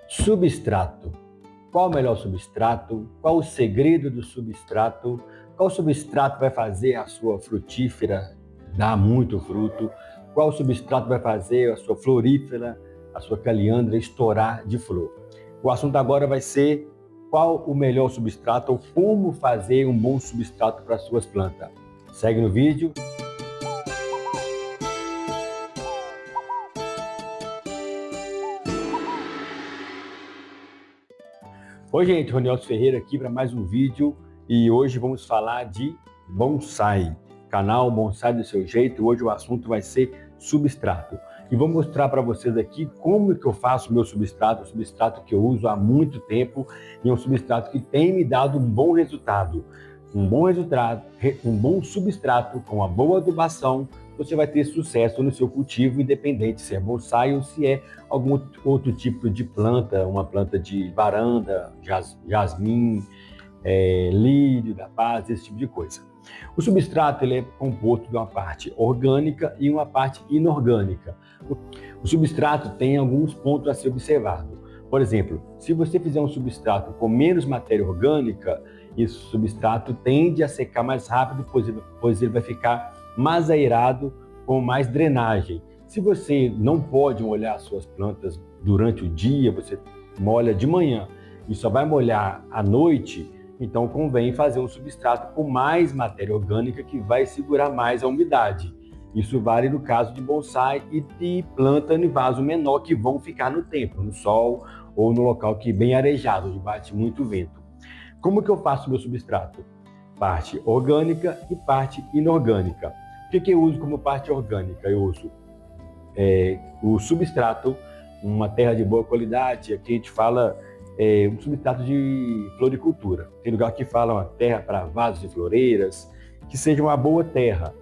Substrato. Qual o melhor substrato? Qual o segredo do substrato? Qual substrato vai fazer a sua frutífera dar muito fruto? Qual substrato vai fazer a sua florífera, a sua caliandra estourar de flor? O assunto agora vai ser qual o melhor substrato ou como fazer um bom substrato para as suas plantas. Segue no vídeo. Oi gente, Ronilson Ferreira aqui para mais um vídeo e hoje vamos falar de bonsai, canal Bonsai do Seu Jeito. Hoje o assunto vai ser substrato e vou mostrar para vocês aqui como que eu faço meu substrato, o substrato que eu uso há muito tempo e é um substrato que tem me dado um bom resultado. Um bom substrato com uma boa adubação, você vai ter sucesso no seu cultivo, independente se é bonsai ou se é algum outro tipo de planta, uma planta de varanda, jasmim, lírio da paz, esse tipo de coisa. O substrato ele é composto de uma parte orgânica e uma parte inorgânica. O substrato tem alguns pontos a ser observado. Por exemplo, se você fizer um substrato com menos matéria orgânica, esse substrato tende a secar mais rápido, pois ele vai ficar mais aerado, com mais drenagem. Se você não pode molhar suas plantas durante o dia, você molha de manhã e só vai molhar à noite, então convém fazer um substrato com mais matéria orgânica que vai segurar mais a umidade. Isso vale no caso de bonsai e de planta em vaso menor que vão ficar no tempo, no sol ou no local que é bem arejado, onde bate muito vento. Como que eu faço meu substrato? Parte orgânica e parte inorgânica. O que eu uso como parte orgânica? Eu uso o substrato, uma terra de boa qualidade. Aqui a gente fala um substrato de floricultura. Tem lugar que fala uma terra para vasos e floreiras, que seja uma boa terra.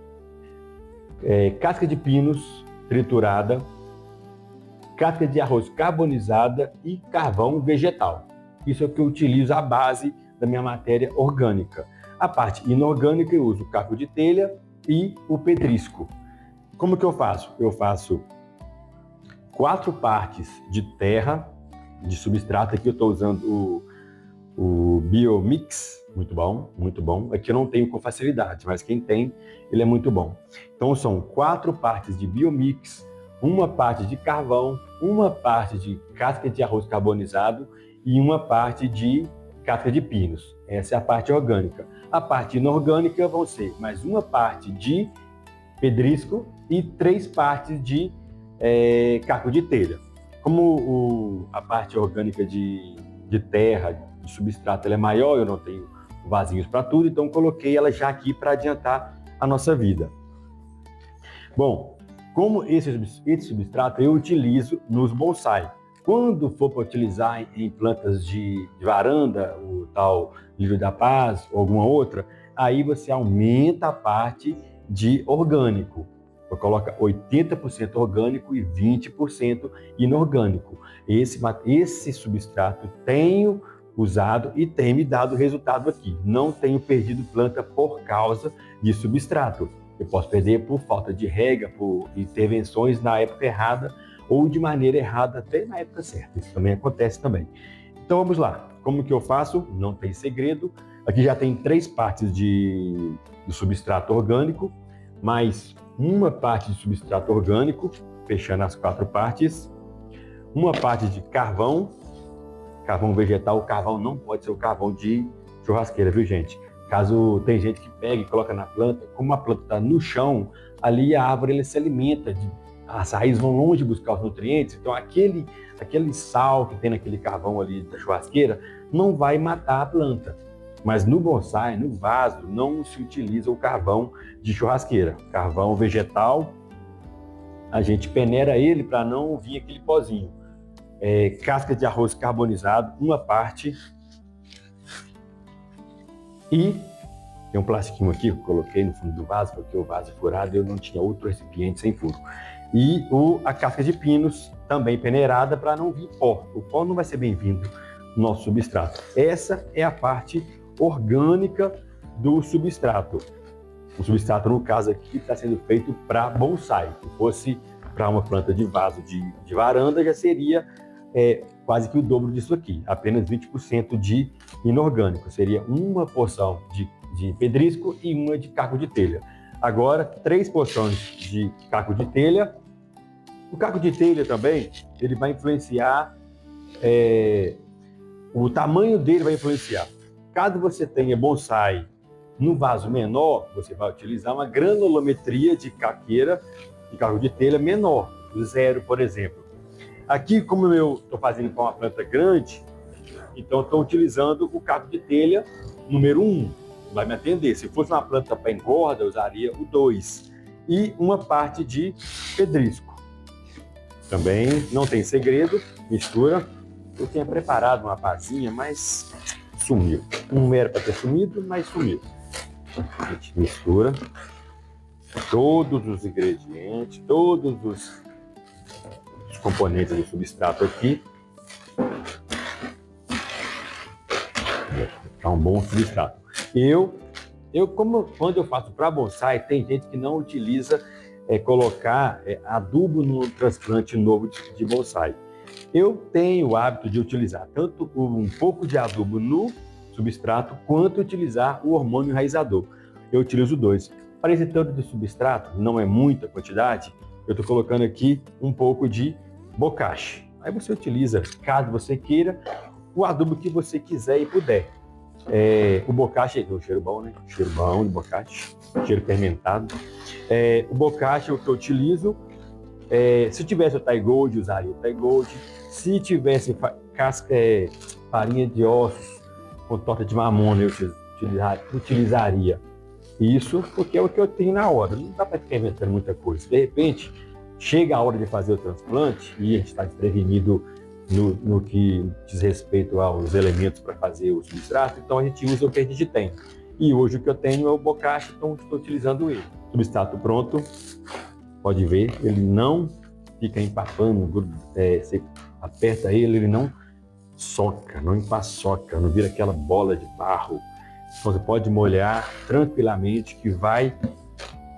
Casca de pinos triturada, casca de arroz carbonizada e carvão vegetal. Isso é o que eu utilizo a base da minha matéria orgânica. A parte inorgânica eu uso o caco de telha e o pedrisco. Como que eu faço? Eu faço 4 partes de terra, de substrato. Aqui eu estou usando o Biomix, muito bom, muito bom. Aqui eu não tenho com facilidade, mas quem tem, ele é muito bom. Então são 4 partes de Biomix, uma parte de carvão, uma parte de casca de arroz carbonizado e uma parte de casca de pinos. Essa é a parte orgânica. A parte inorgânica vão ser mais uma parte de pedrisco e 3 partes de caco de telha. Como a parte orgânica de terra, de substrato, ela é maior, eu não tenho vasinhos para tudo, então coloquei ela já aqui para adiantar a nossa vida. Bom, como esse substrato eu utilizo nos bonsai. Quando for para utilizar em plantas de varanda, o tal lírio da paz ou alguma outra, aí você aumenta a parte de orgânico. Você coloca 80% orgânico e 20% inorgânico. Esse substrato tenho usado e tem me dado resultado aqui. Não tenho perdido planta por causa de substrato. Eu posso perder por falta de rega, por intervenções na época errada, ou de maneira errada até na época certa. Isso também acontece também. Então vamos lá. Como que eu faço? Não tem segredo. Aqui já tem 3 partes do substrato orgânico, mais uma parte de substrato orgânico, fechando as 4 partes, uma parte de carvão vegetal. O carvão não pode ser o carvão de churrasqueira, viu gente? Caso tem gente que pega e coloca na planta, como a planta está no chão, ali a árvore se alimenta as raízes vão longe buscar os nutrientes, então aquele sal que tem naquele carvão ali da churrasqueira não vai matar a planta. Mas no bonsai, no vaso, não se utiliza o carvão de churrasqueira. Carvão vegetal, a gente peneira ele para não vir aquele pozinho. Casca de arroz carbonizado, uma parte. E tem um plastiquinho aqui que eu coloquei no fundo do vaso, porque o vaso é furado e eu não tinha outro recipiente sem furo. E a casca de pinos, também peneirada, para não vir pó. O pó não vai ser bem-vindo no nosso substrato. Essa é a parte orgânica do substrato. O substrato, no caso aqui, está sendo feito para bonsai. Se fosse para uma planta de vaso de varanda, já seria é quase que o dobro disso aqui, apenas 20% de inorgânico. Seria uma porção de pedrisco e uma de caco de telha. Agora, 3 porções de caco de telha. O caco de telha também, ele vai influenciar, o tamanho dele vai influenciar. Caso você tenha bonsai no vaso menor, você vai utilizar uma granulometria de caqueira, de caco de telha menor, 0, por exemplo. Aqui, como eu estou fazendo para uma planta grande, então estou utilizando o caco de telha número 1, vai me atender. Se fosse uma planta para engorda, eu usaria o 2. E uma parte de pedrisco. Também não tem segredo, mistura. Eu tinha preparado uma pazinha, mas sumiu. Não era para ter sumido, mas sumiu. A gente mistura todos os ingredientes, todos os componentes do substrato aqui. É um bom substrato. Quando eu faço para bonsai, tem gente que não utiliza colocar adubo no transplante novo de bonsai. Eu tenho o hábito de utilizar tanto um pouco de adubo no substrato, quanto utilizar o hormônio enraizador. Eu utilizo 2. Para esse tanto de substrato, não é muita quantidade, eu estou colocando aqui um pouco de bocashi. Aí você utiliza, caso você queira, o adubo que você quiser e puder. O bocashi tem um cheiro bom, né? Cheiro bom de bocashi, cheiro fermentado. O bocashi é o que eu utilizo. Se tivesse o Thai Gold, usaria o Thai Gold. Se tivesse farinha de ossos com torta de mamona, eu utilizaria isso, porque é o que eu tenho na hora. Não dá para ficar inventando muita coisa. De repente, chega a hora de fazer o transplante e a gente está desprevenido no que diz respeito aos elementos para fazer o substrato, então a gente usa o que a gente tem. E hoje o que eu tenho é o bocashi, então estou utilizando ele. Substrato pronto, pode ver, ele não fica empapando, você aperta ele não soca, não empaçoca, não vira aquela bola de barro. Então você pode molhar tranquilamente que vai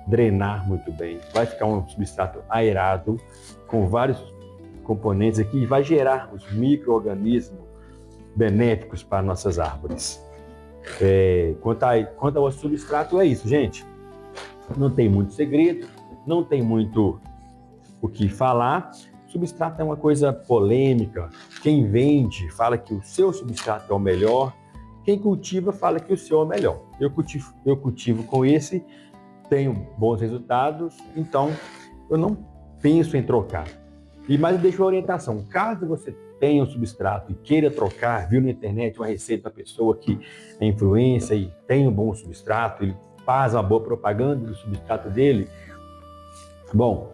drenar muito bem, vai ficar um substrato aerado com vários componentes aqui e vai gerar os micro-organismos benéficos para nossas árvores. Quanto ao substrato, é isso, gente. Não tem muito segredo, não tem muito o que falar. Substrato é uma coisa polêmica. Quem vende fala que o seu substrato é o melhor. Quem cultiva fala que o seu é o melhor. Eu cultivo com esse, tenho bons resultados, então eu não penso em trocar. Mas eu deixo a orientação, caso você tenha um substrato e queira trocar, viu na internet uma receita da pessoa que é influência e tem um bom substrato, ele faz uma boa propaganda do substrato dele, bom,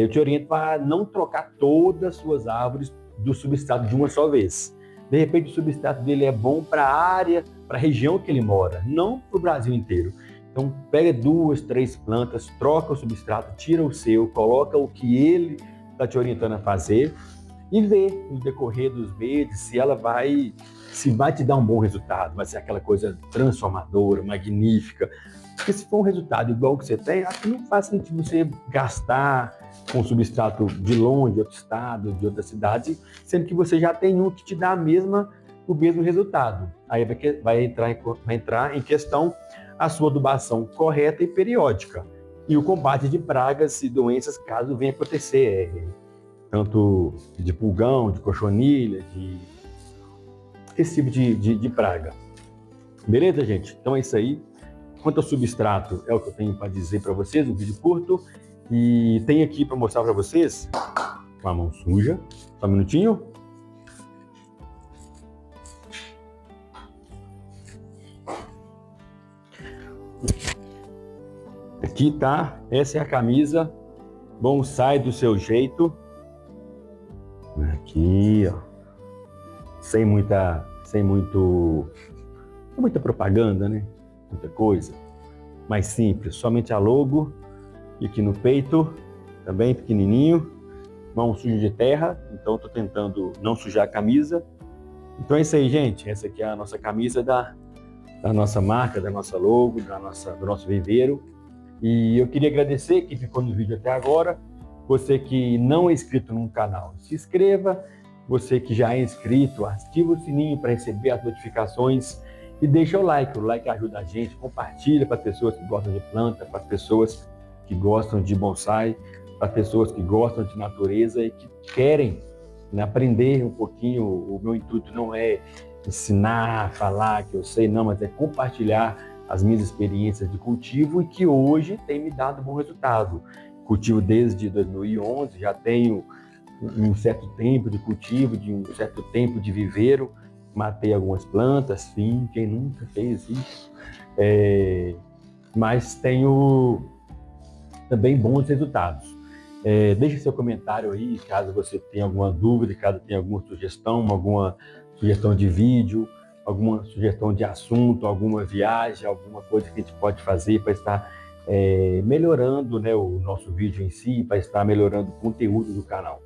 eu te oriento para não trocar todas as suas árvores do substrato de uma só vez. De repente o substrato dele é bom para a área, para a região que ele mora, não para o Brasil inteiro. Então pega 2, 3 plantas, troca o substrato, tira o seu, coloca o que ele está te orientando a fazer e vê no decorrer dos meses se ela vai te dar um bom resultado, vai ser aquela coisa transformadora, magnífica. Porque se for um resultado igual que você tem, acho que não faz sentido você gastar com substrato de longe, de outro estado, de outra cidade, sendo que você já tem um que te dá o mesmo resultado. Aí vai entrar em questão a sua adubação correta e periódica. E o combate de pragas e doenças, caso venha acontecer, tanto de pulgão, de cochonilha, esse tipo de praga. Beleza, gente? Então é isso aí. Quanto ao substrato, é o que eu tenho para dizer para vocês, um vídeo curto. E tem aqui para mostrar para vocês, com a mão suja, só um minutinho. Aqui tá, essa é a camisa Bonsai do Seu Jeito. Aqui, ó. Sem muita propaganda, né? Muita coisa. Mais simples, somente a logo. E aqui no peito, também pequenininho. Mão suja de terra, então estou tentando não sujar a camisa. Então é isso aí, gente. Essa aqui é a nossa camisa da nossa marca, da nossa logo, do nosso viveiro. E eu queria agradecer quem ficou no vídeo até agora. Você que não é inscrito no canal, se inscreva Você que já é inscrito, ativa o sininho para receber as notificações e deixa o like. O like ajuda a gente, compartilha para pessoas que gostam de planta, para pessoas que gostam de bonsai, para pessoas que gostam de natureza e que querem, né, aprender um pouquinho. O meu intuito não é ensinar, falar que eu sei, não, mas é compartilhar as minhas experiências de cultivo e que hoje tem me dado bom resultado. Cultivo desde 2011, já tenho um certo tempo de cultivo, de um certo tempo de viveiro, matei algumas plantas, sim, quem nunca fez isso? Mas tenho também bons resultados. Deixe seu comentário aí, caso você tenha alguma dúvida, caso tenha alguma sugestão de vídeo, alguma sugestão de assunto, alguma viagem, alguma coisa que a gente pode fazer para estar melhorando, né, o nosso vídeo em si, para estar melhorando o conteúdo do canal.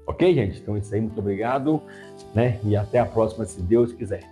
Ok, gente? Então é isso aí, muito obrigado, né? E até a próxima, se Deus quiser.